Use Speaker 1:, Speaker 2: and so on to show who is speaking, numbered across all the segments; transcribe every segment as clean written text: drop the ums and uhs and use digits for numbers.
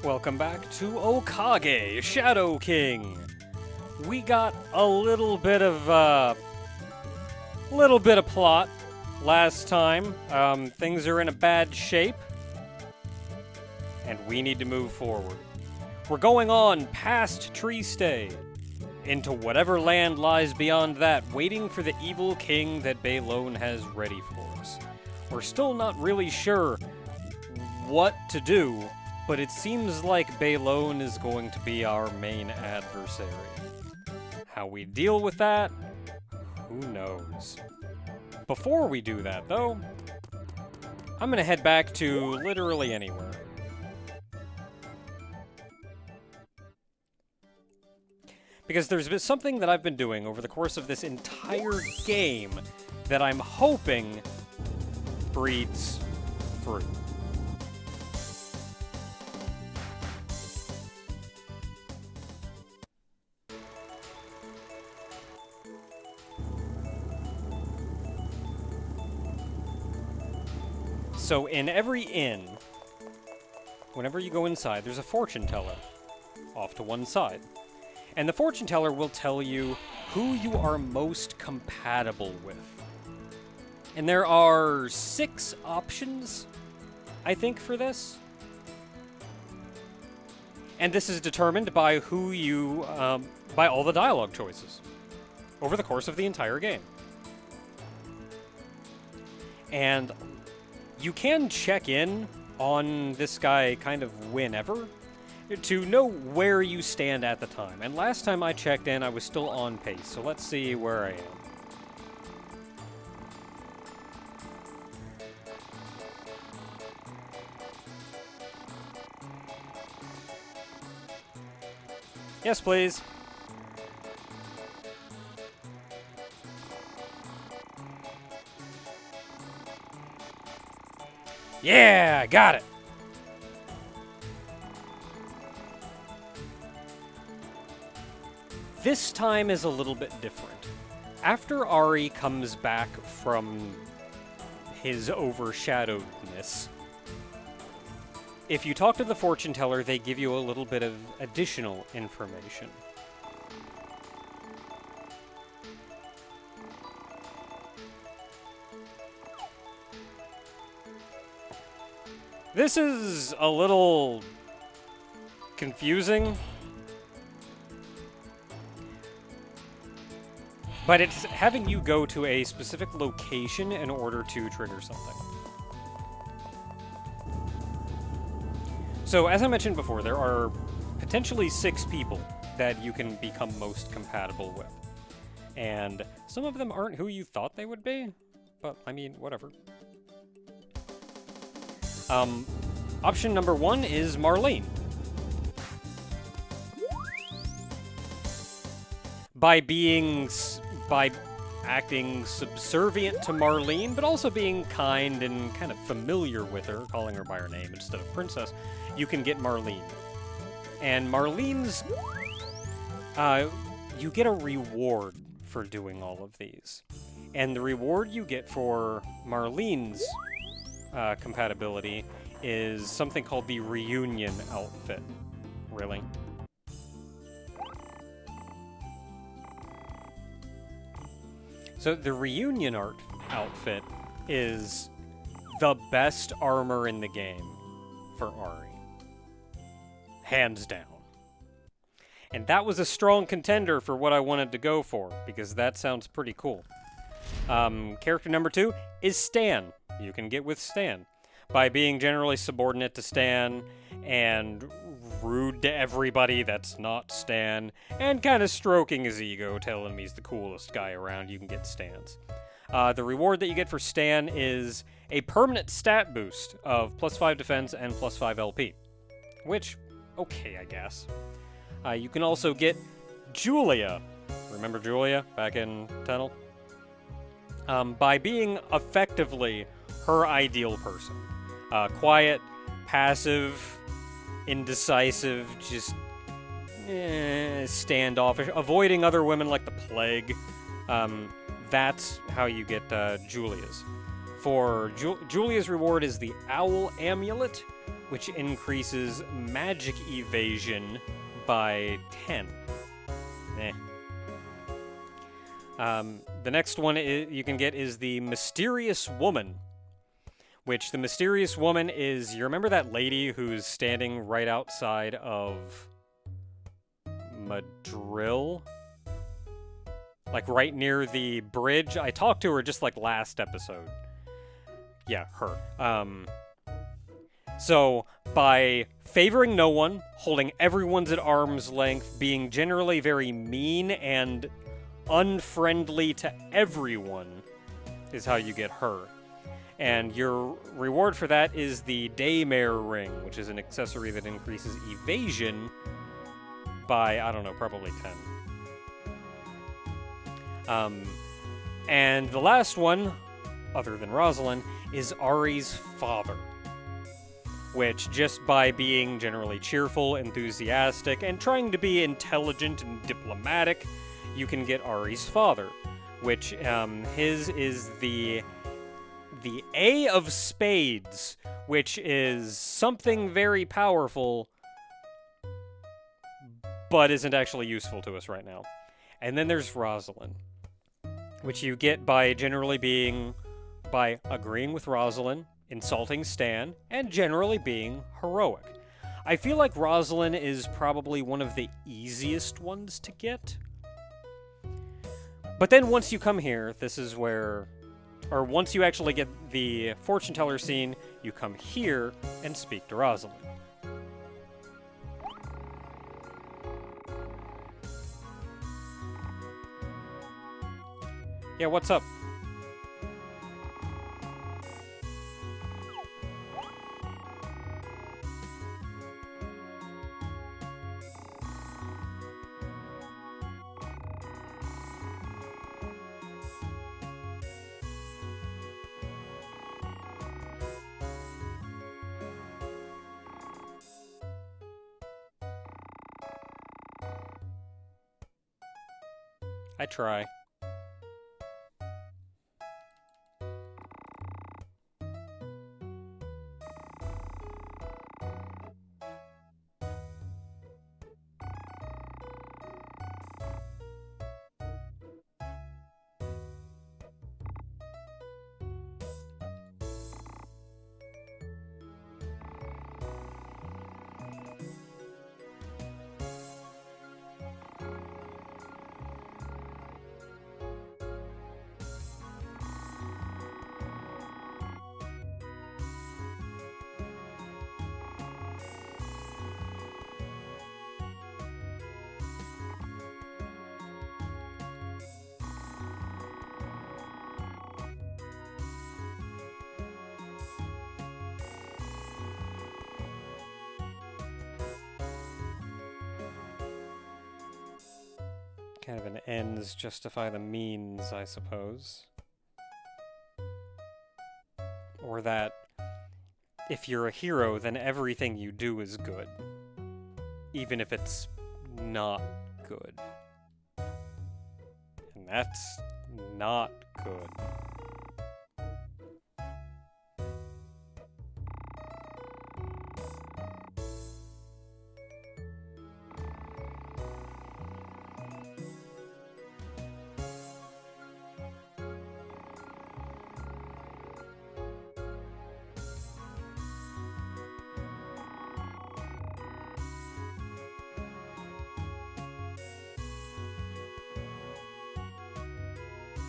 Speaker 1: Welcome back to Okage, Shadow King. We got a little bit of plot last time. Things are in a bad shape, and we need to move forward. We're going on past Tree Stay, into whatever land lies beyond that, waiting for the evil king that Baylone has ready for us. We're still not really sure what to do, but it seems like Baylone is going to be our main adversary. How we deal with that, who knows? Before we do that, though, I'm gonna head back to literally anywhere. Because there's been something that I've been doing over the course of this entire game that I'm hoping breeds fruit. So in every inn, whenever you go inside, there's a fortune teller off to one side. And the fortune teller will tell you who you are most compatible with. And there are 6 options, I think, for this. And this is determined by who you, by all the dialogue choices over the course of the entire game. And you can check in on this guy kind of whenever to know where you stand at the time. And last time I checked in, I was still on pace. So let's see where I am. Yes, please. Yeah, got it. This time is a little bit different. After Ari comes back from his overshadowedness, if you talk to the fortune teller, they give you a little bit of additional information. This is a little confusing, but it's having you go to a specific location in order to trigger something. So, as I mentioned before, there are potentially 6 people that you can become most compatible with. And some of them aren't who you thought they would be, but, I mean, whatever. Option number 1 is Marlene. By acting subservient to Marlene, but also being kind and kind of familiar with her, calling her by her name instead of princess, you can get Marlene. And Marlene's, you get a reward for doing all of these. And the reward you get for Marlene's compatibility is something called the reunion outfit. Really? So the reunion outfit is the best armor in the game for Ari. Hands down. And that was a strong contender for what I wanted to go for, because that sounds pretty cool. Character number 2 is Stan. You can get with Stan by being generally subordinate to Stan and rude to everybody that's not Stan, and kind of stroking his ego, telling him he's the coolest guy around. You can get Stans. The reward that you get for Stan is a permanent stat boost of +5 defense and +5 LP, which, okay, I guess. You can also get Julia. Remember Julia back in Tunnel? By being effectively her ideal person. Quiet, passive, indecisive, just standoffish, avoiding other women like the plague. That's how you get Julia's. For Julia's reward is the Owl Amulet, which increases magic evasion by 10. Eh. The next one you can get is the Mysterious Woman, which the Mysterious Woman is, you remember that lady who's standing right outside of Madril? Like right near the bridge? I talked to her just like last episode. Yeah, her. So, by favoring no one, holding everyone's at arm's length, being generally very mean and unfriendly to everyone, is how you get her. And your reward for that is the Daymare Ring, which is an accessory that increases evasion by, I don't know, probably 10. And the last one, other than Rosalind, is Ari's father, which just by being generally cheerful, enthusiastic, and trying to be intelligent and diplomatic, you can get Ari's father, which his is the A of Spades, which is something very powerful, but isn't actually useful to us right now. And then there's Rosalind, which you get by agreeing with Rosalind, insulting Stan, and generally being heroic. I feel like Rosalind is probably one of the easiest ones to get. But then once you come here, this is where... Or once you actually get the fortune teller scene, you come here and speak to Rosalind. Yeah, what's up? I try. Kind of an ends justify the means, I suppose. Or that if you're a hero, then everything you do is good. Even if it's not good. And that's not good.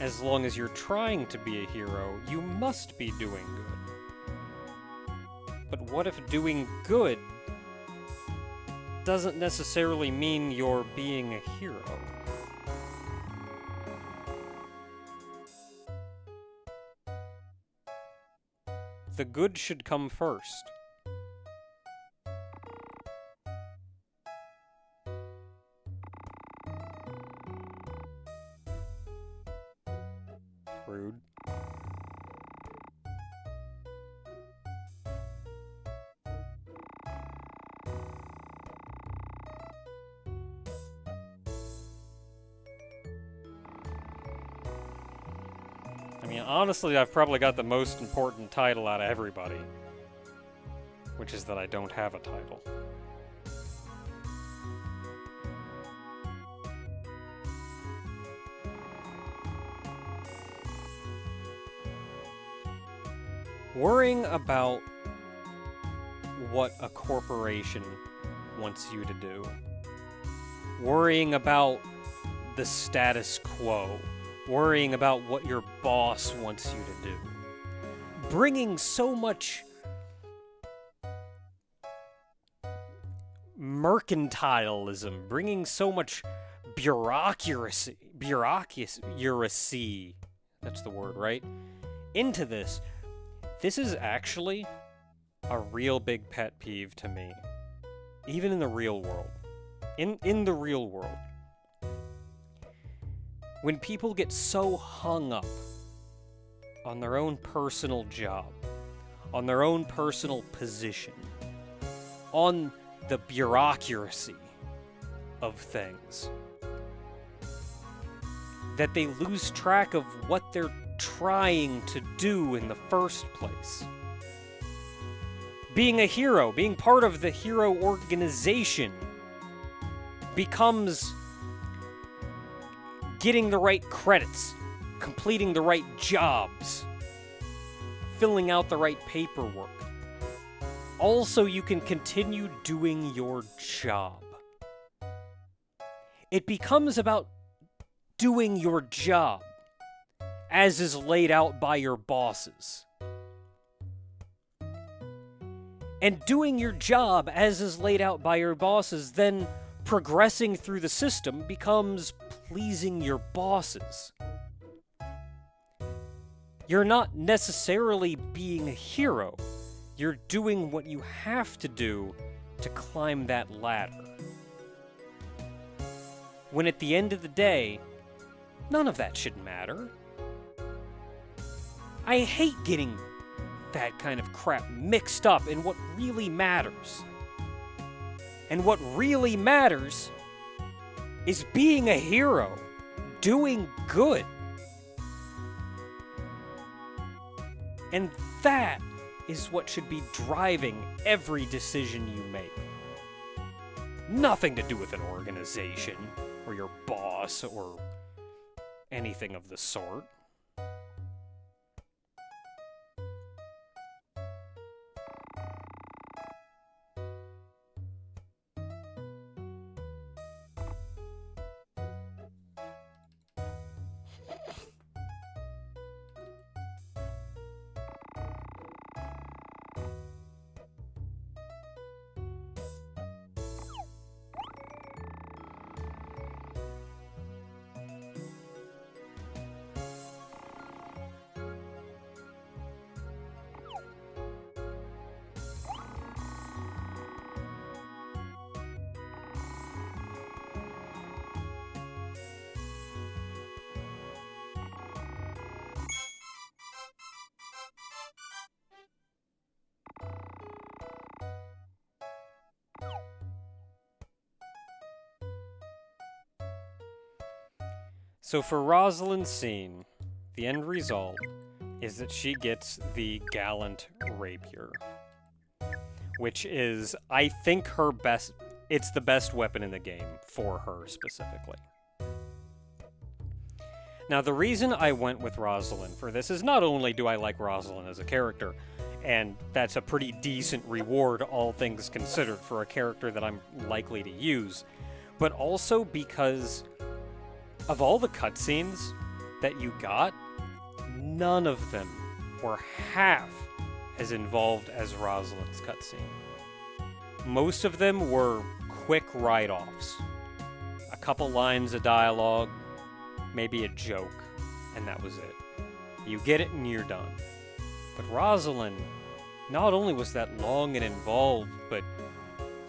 Speaker 1: As long as you're trying to be a hero, you must be doing good. But what if doing good doesn't necessarily mean you're being a hero? The good should come first. Rude. I mean, honestly, I've probably got the most important title out of everybody. which is that I don't have a title. Worrying about what a corporation wants you to do. Worrying about the status quo. Worrying about what your boss wants you to do. Bringing so much mercantilism, bringing so much bureaucracy, that's the word, right? Into this. This is actually a real big pet peeve to me. Even in the real world. In the real world. When people get so hung up on their own personal job, on their own personal position, on the bureaucracy of things, that they lose track of what they're trying to do in the first place. Being a hero, being part of the hero organization, becomes getting the right credits, completing the right jobs, filling out the right paperwork. Also, you can continue doing your job. It becomes about doing your job, as is laid out by your bosses. And doing your job as is laid out by your bosses, then progressing through the system becomes pleasing your bosses. You're not necessarily being a hero. You're doing what you have to do to climb that ladder. When at the end of the day, none of that should matter. I hate getting that kind of crap mixed up in what really matters. And what really matters is being a hero, doing good. And that is what should be driving every decision you make. Nothing to do with an organization, or your boss, or anything of the sort. So for Rosalind's scene, the end result is that she gets the Gallant Rapier, which is, I think, her best. It's the best weapon in the game for her specifically. Now, the reason I went with Rosalind for this is not only do I like Rosalind as a character, and that's a pretty decent reward, all things considered, for a character that I'm likely to use, but also because of all the cutscenes that you got, none of them were half as involved as Rosalind's cutscene. Most of them were quick write-offs. A couple lines of dialogue, maybe a joke, and that was it. You get it and you're done. But Rosalind, not only was that long and involved, but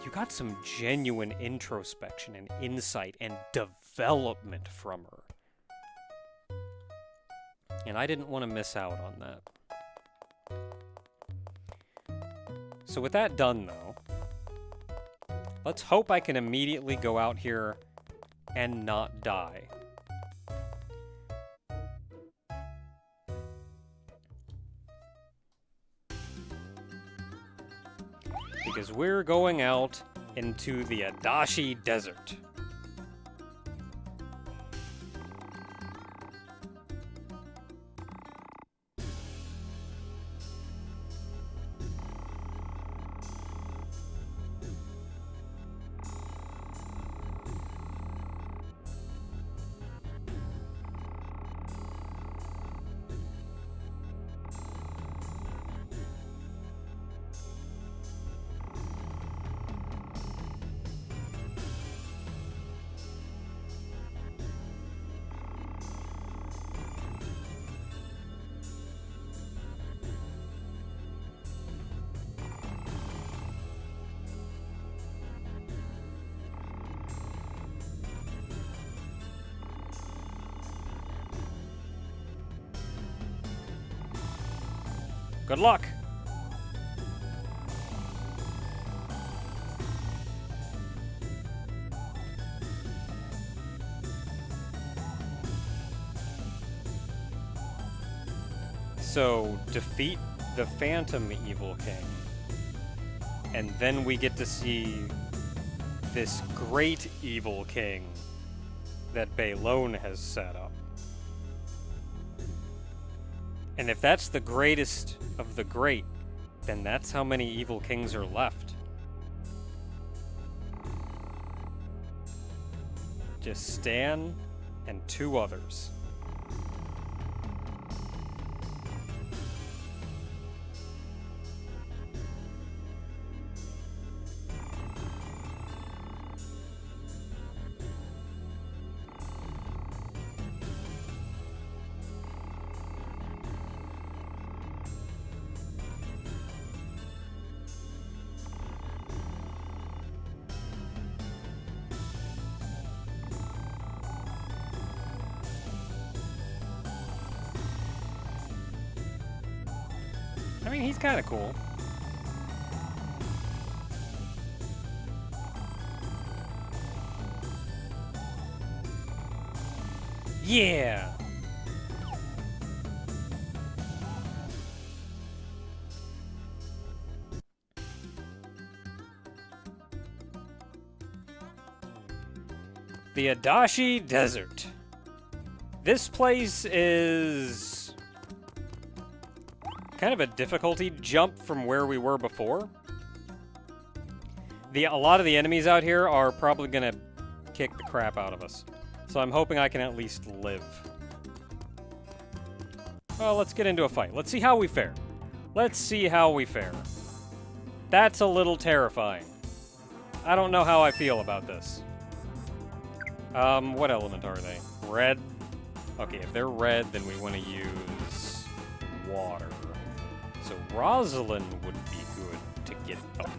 Speaker 1: you got some genuine introspection and insight and development from her. And I didn't want to miss out on that. So with that done, though, let's hope I can immediately go out here and not die. because we're going out into the Adashi Desert. Good luck! So, defeat the Phantom Evil King. And then we get to see this great Evil King that Baylone has set up. And if that's the greatest of the great, then that's how many evil kings are left. Just Stan and 2 others. I mean, he's kind of cool. Yeah! The Adashi Desert. This place is kind of a difficulty jump from where we were before. A lot of the enemies out here are probably gonna kick the crap out of us. So I'm hoping I can at least live. Well, let's get into a fight. Let's see how we fare. Let's see how we fare. That's a little terrifying. I don't know how I feel about this. What element are they? Red? Okay, if they're red, then we want to use water. So Rosalind would be good to get done.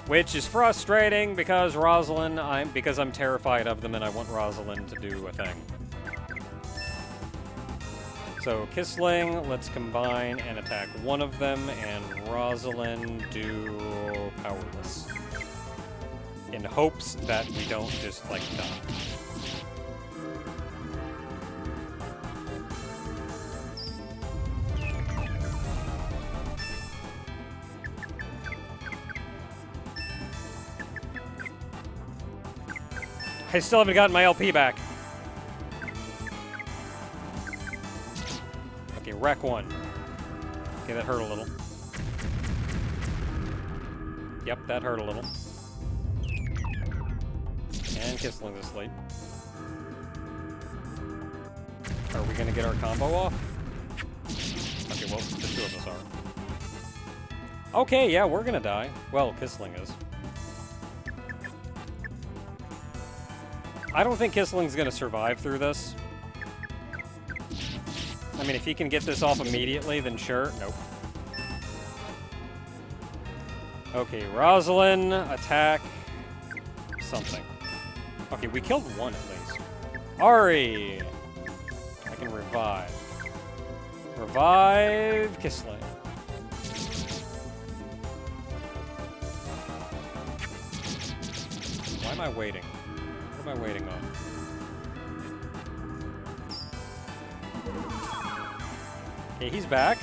Speaker 1: Which is frustrating because because I'm terrified of them and I want Rosalind to do a thing. So Kissling, let's combine and attack one of them, and Rosalind do powerless. In hopes that we don't just, like, die. I still haven't gotten my LP back. Okay, wreck 1. Okay, that hurt a little. Yep, that hurt a little. And Kissling asleep. Are we gonna get our combo off? Okay, well, the 2 of us are. Okay, yeah, we're gonna die. Well, Kissling is. I don't think Kissling's gonna survive through this. I mean, if he can get this off immediately, then sure. Nope. Okay, Rosalind, attack something. Okay, we killed 1 at least. Ari! I can revive. Revive Kissling. Why am I waiting? What am I waiting on? Okay, he's back.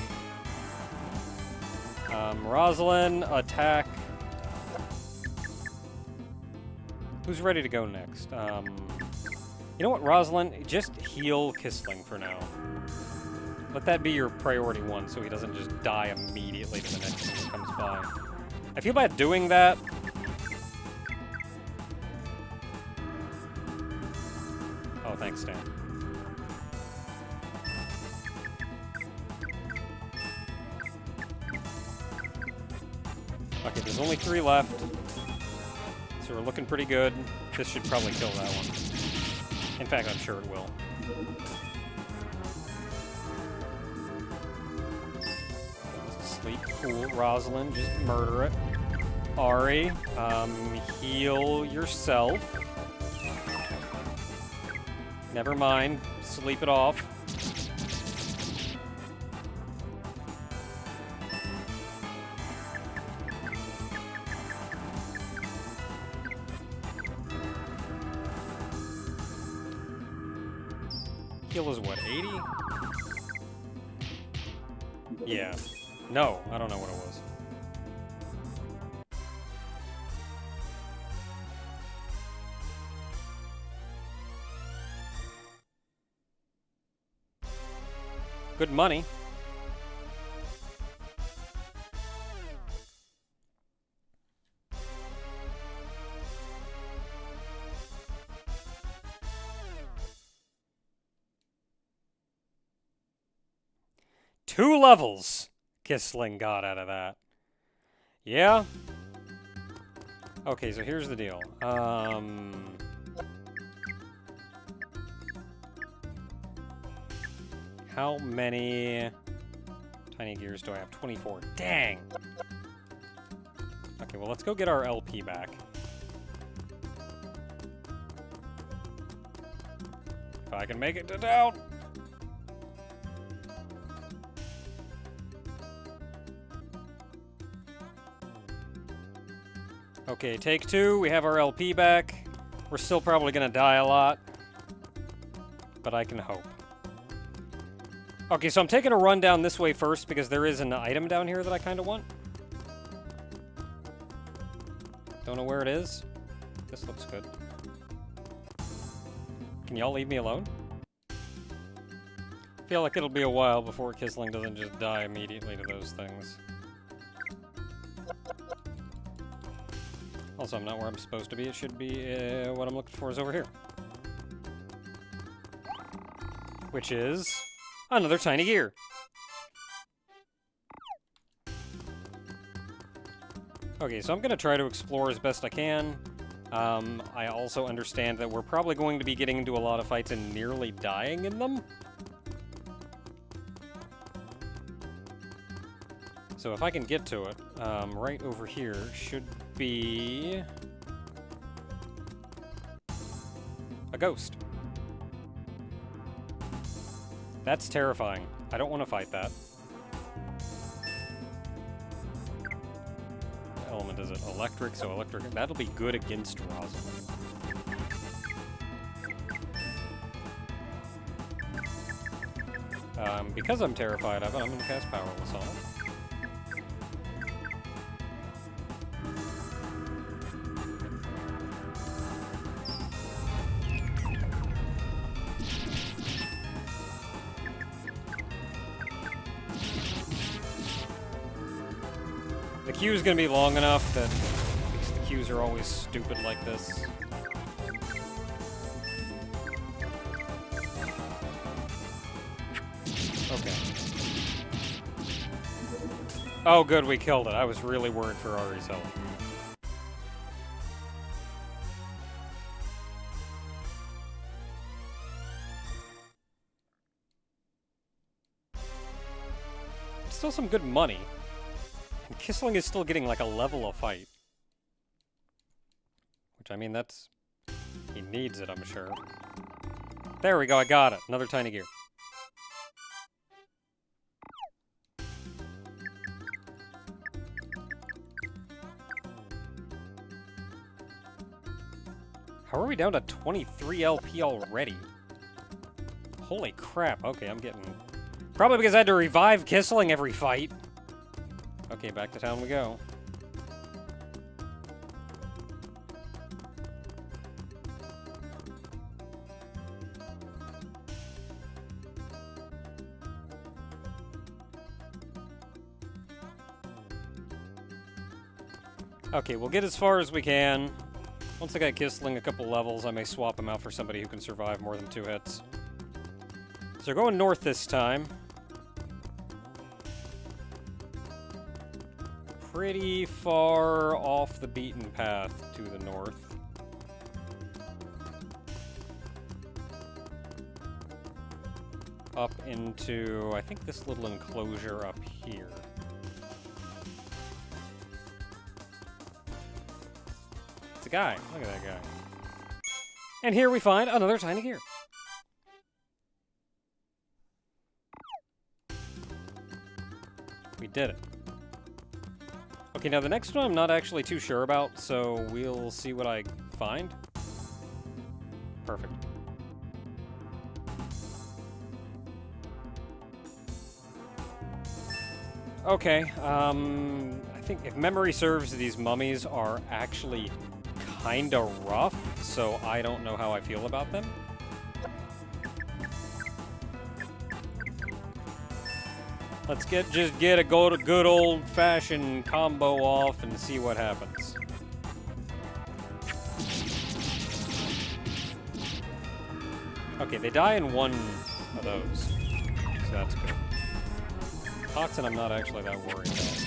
Speaker 1: Rosalind, attack. Who's ready to go next? You know what, Rosalind? Just heal Kissling for now. Let that be your priority one so he doesn't just die immediately to the next one that comes by. I feel bad doing that. Oh, thanks, Stan. Okay, there's only 3 left. So we're looking pretty good. This should probably kill that one. In fact, I'm sure it will. Sleep cool, Rosalind, just murder it. Ari, heal yourself. Never mind, sleep it off. Heal is what, 80? Yeah. No, I don't know what it was. Good money. Two levels Kissling got out of that. Yeah? Okay, so here's the deal. How many tiny gears do I have? 24. Dang! Okay, well, let's go get our LP back. If I can make it to town! Okay, take 2. We have our LP back. We're still probably gonna die a lot. But I can hope. Okay, so I'm taking a run down this way first because there is an item down here that I kind of want. Don't know where it is. This looks good. Can y'all leave me alone? I feel like it'll be a while before Kissling doesn't just die immediately to those things. Also, I'm not where I'm supposed to be. It should be what I'm looking for is over here. Which is another tiny gear. Okay, so I'm going to try to explore as best I can. I also understand that we're probably going to be getting into a lot of fights and nearly dying in them. So if I can get to it, right over here should be a ghost. That's terrifying. I don't want to fight that. What element is it? Electric, so electric. That'll be good against Rosalind. Because I'm terrified of it, I'm going to cast Powerless on it. The queue is going to be long enough that because the queues are always stupid like this. Okay. Oh, good, we killed it. I was really worried for Ari's health. Still some good money. And Kissling is still getting like a level of fight. Which, I mean, that's... he needs it, I'm sure. There we go, I got it. Another tiny gear. How are we down to 23 LP already? Holy crap. Okay, I'm getting... probably because I had to revive Kissling every fight. Okay, back to town we go. Okay, we'll get as far as we can. Once I got Kissling a couple levels, I may swap him out for somebody who can survive more than 2 hits. So we're going north this time. Pretty far off the beaten path to the north. Up into, I think, this little enclosure up here. It's a guy. Look at that guy. And here we find another tiny gear. We did it. Okay, now the next one I'm not actually too sure about, so we'll see what I find. Perfect. Okay, I think if memory serves, these mummies are actually kinda rough, so I don't know how I feel about them. Let's just get a good old-fashioned combo off and see what happens. Okay, they die in one of those, so that's good. Toxin I'm not actually that worried about.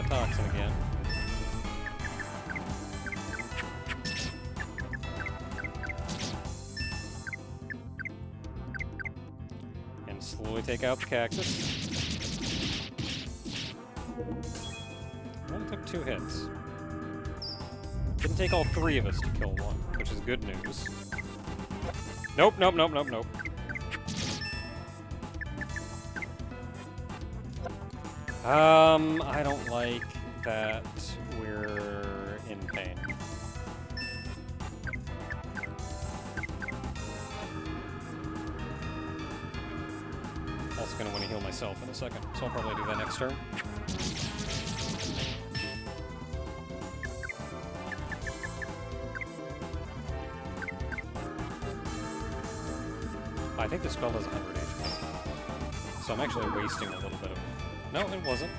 Speaker 1: Toxin again. And slowly take out the cactus. Only took 2 hits. Didn't take all 3 of us to kill one, which is good news. Nope, nope, nope, nope, nope. I don't like that we're in pain. Also gonna want to heal myself in a second, so I'll probably do that next turn. I think the spell does 100 HP, so I'm actually wasting a little bit of... No, it wasn't.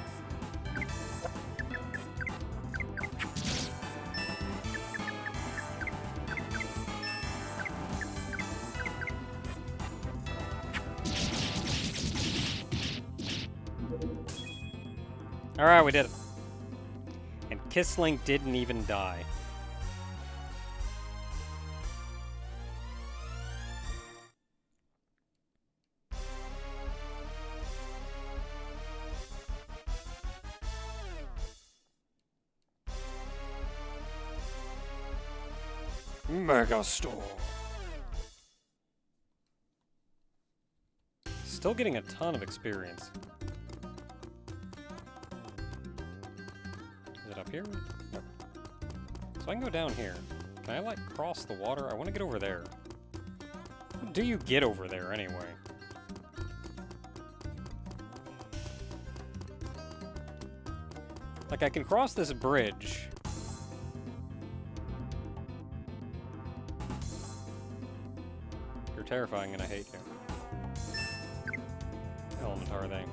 Speaker 1: Alright, we did it. And Kissling didn't even die. Megastore. Still getting a ton of experience. Is it up here? Nope. So I can go down here. Can I, like, cross the water? I want to get over there. How do you get over there, anyway? Like, I can cross this bridge. You're terrifying and I hate you. Element are they?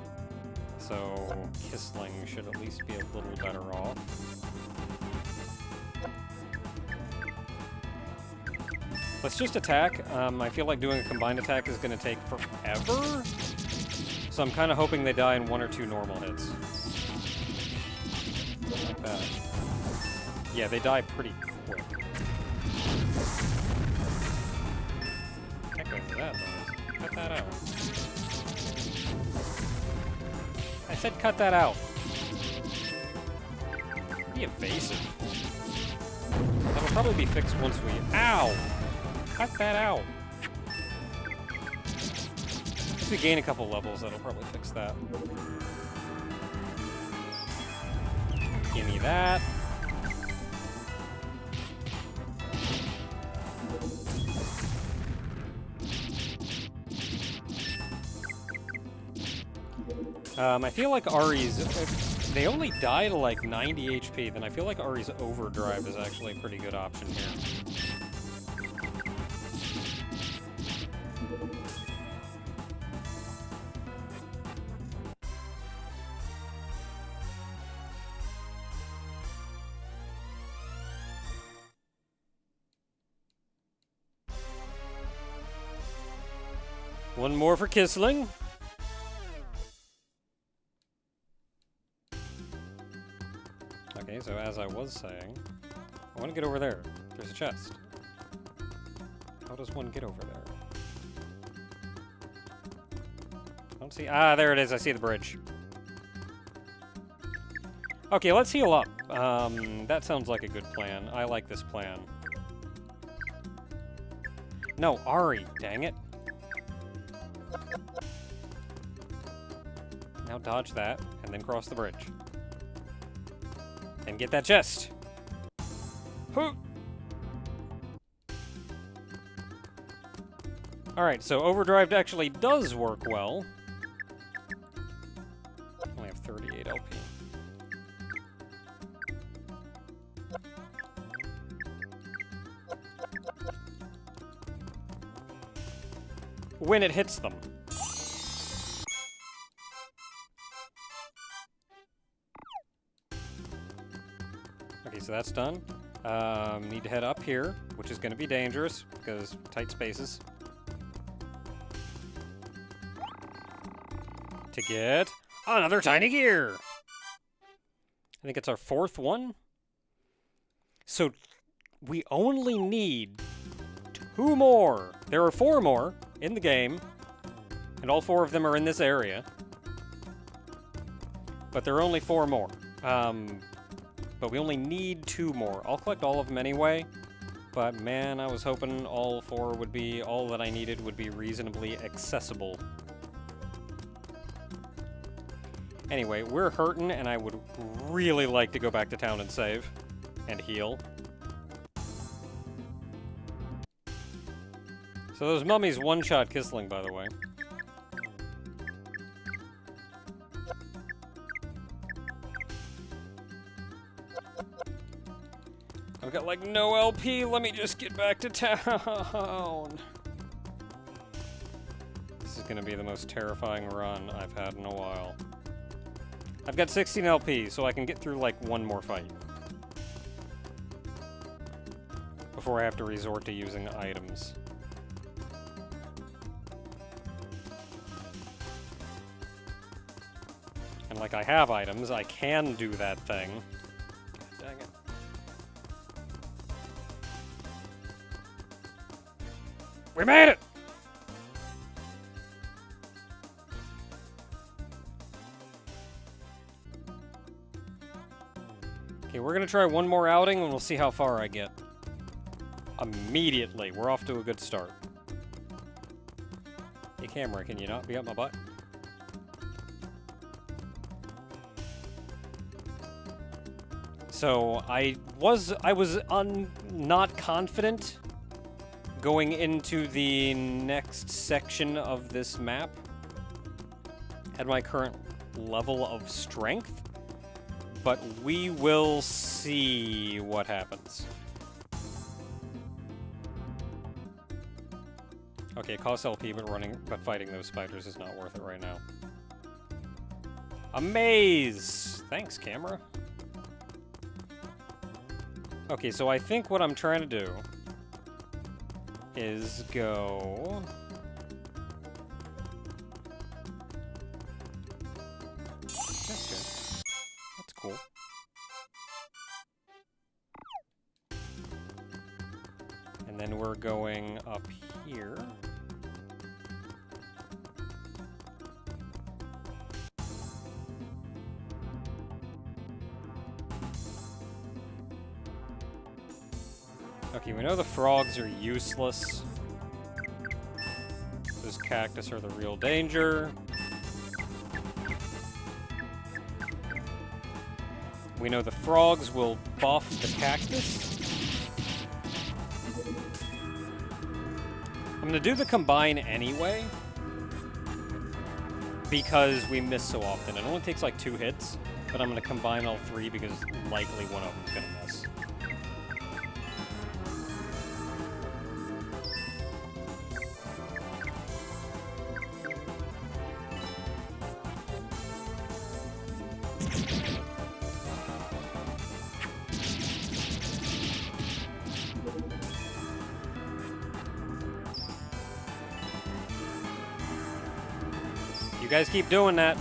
Speaker 1: So, Kissling should at least be a little better off. Let's just attack. I feel like doing a combined attack is going to take forever. So I'm kind of hoping they die in 1 or 2 normal hits. Like that. Yeah, they die pretty quick. Heck with that noise. Cut that out. I said cut that out. Pretty evasive. That'll probably be fixed once we... Ow! Cut that out. If we gain a couple levels, that'll probably fix that. Gimme that. I feel like Ari's... If they only die to like 90 HP, then I feel like Ari's Overdrive is actually a pretty good option here. One more for Kisling. Okay, so as I was saying, I want to get over there. There's a chest. How does one get over there? I don't see... Ah, there it is. I see the bridge. Okay, let's heal up. That sounds like a good plan. I like this plan. No, Ari. Dang it. Now dodge that, and then cross the bridge. And get that chest. Alright, so Overdrive actually does work well. I only have 38 LP. When it hits them. Okay, so that's done. Need to head up here, which is going to be dangerous, because tight spaces. To get another tiny gear! I think it's our 4th one. So, we only need 2 more. There are 4 more in the game, and all 4 of them are in this area. But there are only 4 more. But we only need 2 more. I'll collect all of them anyway, but man, I was hoping all 4 would be, all that I needed would be reasonably accessible. Anyway, we're hurting, and I would really like to go back to town and save. And heal. So those mummies one-shot Kisling, by the way. I've got, like, no LP. Let me just get back to town. This is gonna be the most terrifying run I've had in a while. I've got 16 LP, so I can get through, like, 1 more fight. Before I have to resort to using items. And, like, I have items. I can do that thing. God dang it. We made it! Okay, we're gonna try one more outing and we'll see how far I get. Immediately, we're off to a good start. Hey camera, can you not be up my butt? So, I was not confident going into the next section of this map at my current level of strength, but we will see what happens. Okay, cost LP, but fighting those spiders is not worth it right now. A maze! Thanks, camera. Okay, so I think what I'm trying to do is go... Chest here. That's cool. And then we're going up here. Okay, we know the frogs are useless. Those cactus are the real danger. We know the frogs will buff the cactus. I'm gonna do the combine anyway, because we miss so often. It only takes like 2 hits, but I'm gonna combine all 3 because likely one of them's gonna miss. You guys keep doing that.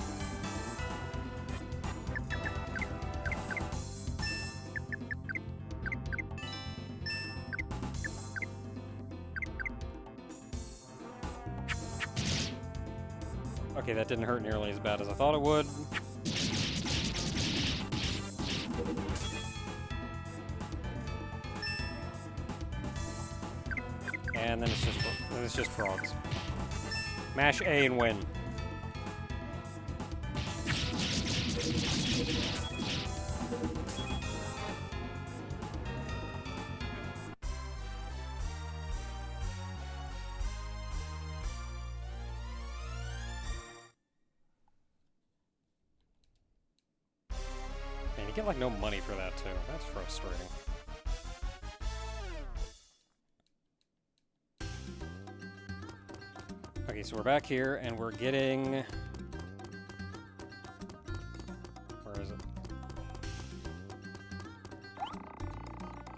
Speaker 1: Okay, that didn't hurt nearly as bad as I thought it would. And then it's just frogs. Mash A and win. Man, you get like no money for that too. That's frustrating. Okay, so we're back here and we're getting... Where is it?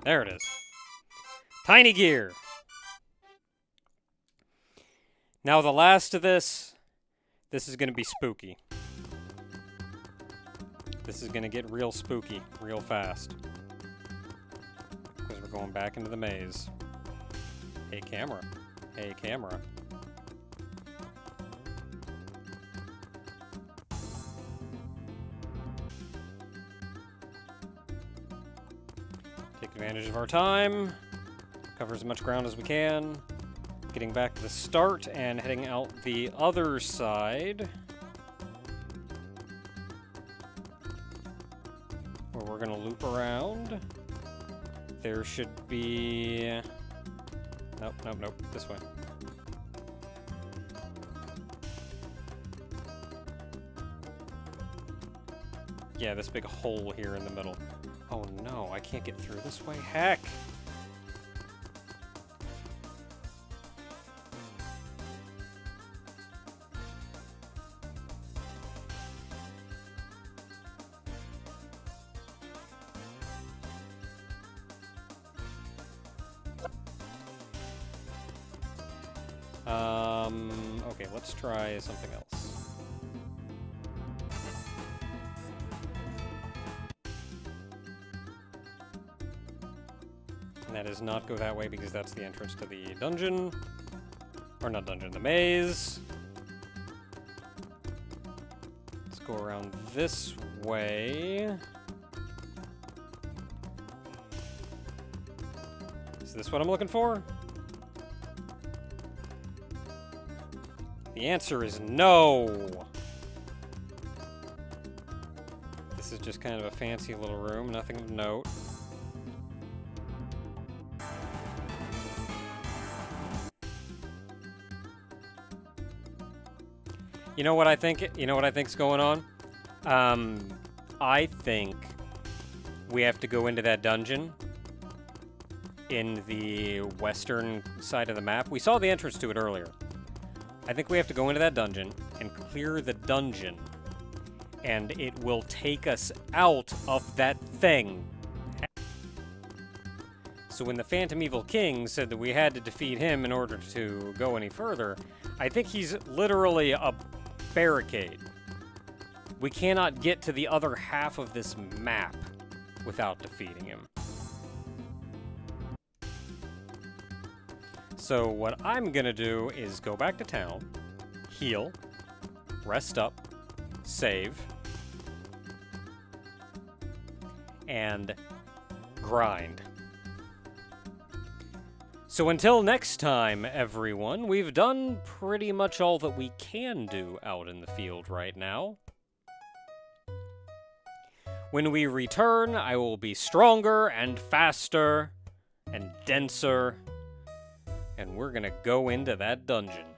Speaker 1: There it is. Tiny gear! Now the last of this is going to be spooky. This is going to get real spooky, real fast. Because we're going back into the maze. Hey, camera. Hey, camera. Take advantage of our time. Cover as much ground as we can. Getting back to the start and heading out the other side. Where we're going to loop around. There should be... Nope, nope, nope. This way. Yeah, this big hole here in the middle. Oh no, I can't get through this way? Heck! Okay, let's try something else. And that is not go that way because that's the entrance to the dungeon. Or not dungeon, the maze. Let's go around this way. Is this what I'm looking for? The answer is no! This is just kind of a fancy little room, nothing of note. You know what I think? You know what I think's going on? I think we have to go into that dungeon in the western side of the map. We saw the entrance to it earlier. I think we have to go into that dungeon and clear the dungeon, and it will take us out of that thing. So when the Phantom Evil King said that we had to defeat him in order to go any further, I think he's literally a barricade. We cannot get to the other half of this map without defeating him. So what I'm gonna do is go back to town, heal, rest up, save, and grind. So until next time, everyone, we've done pretty much all that we can do out in the field right now. When we return, I will be stronger and faster and denser, and we're gonna go into that dungeon.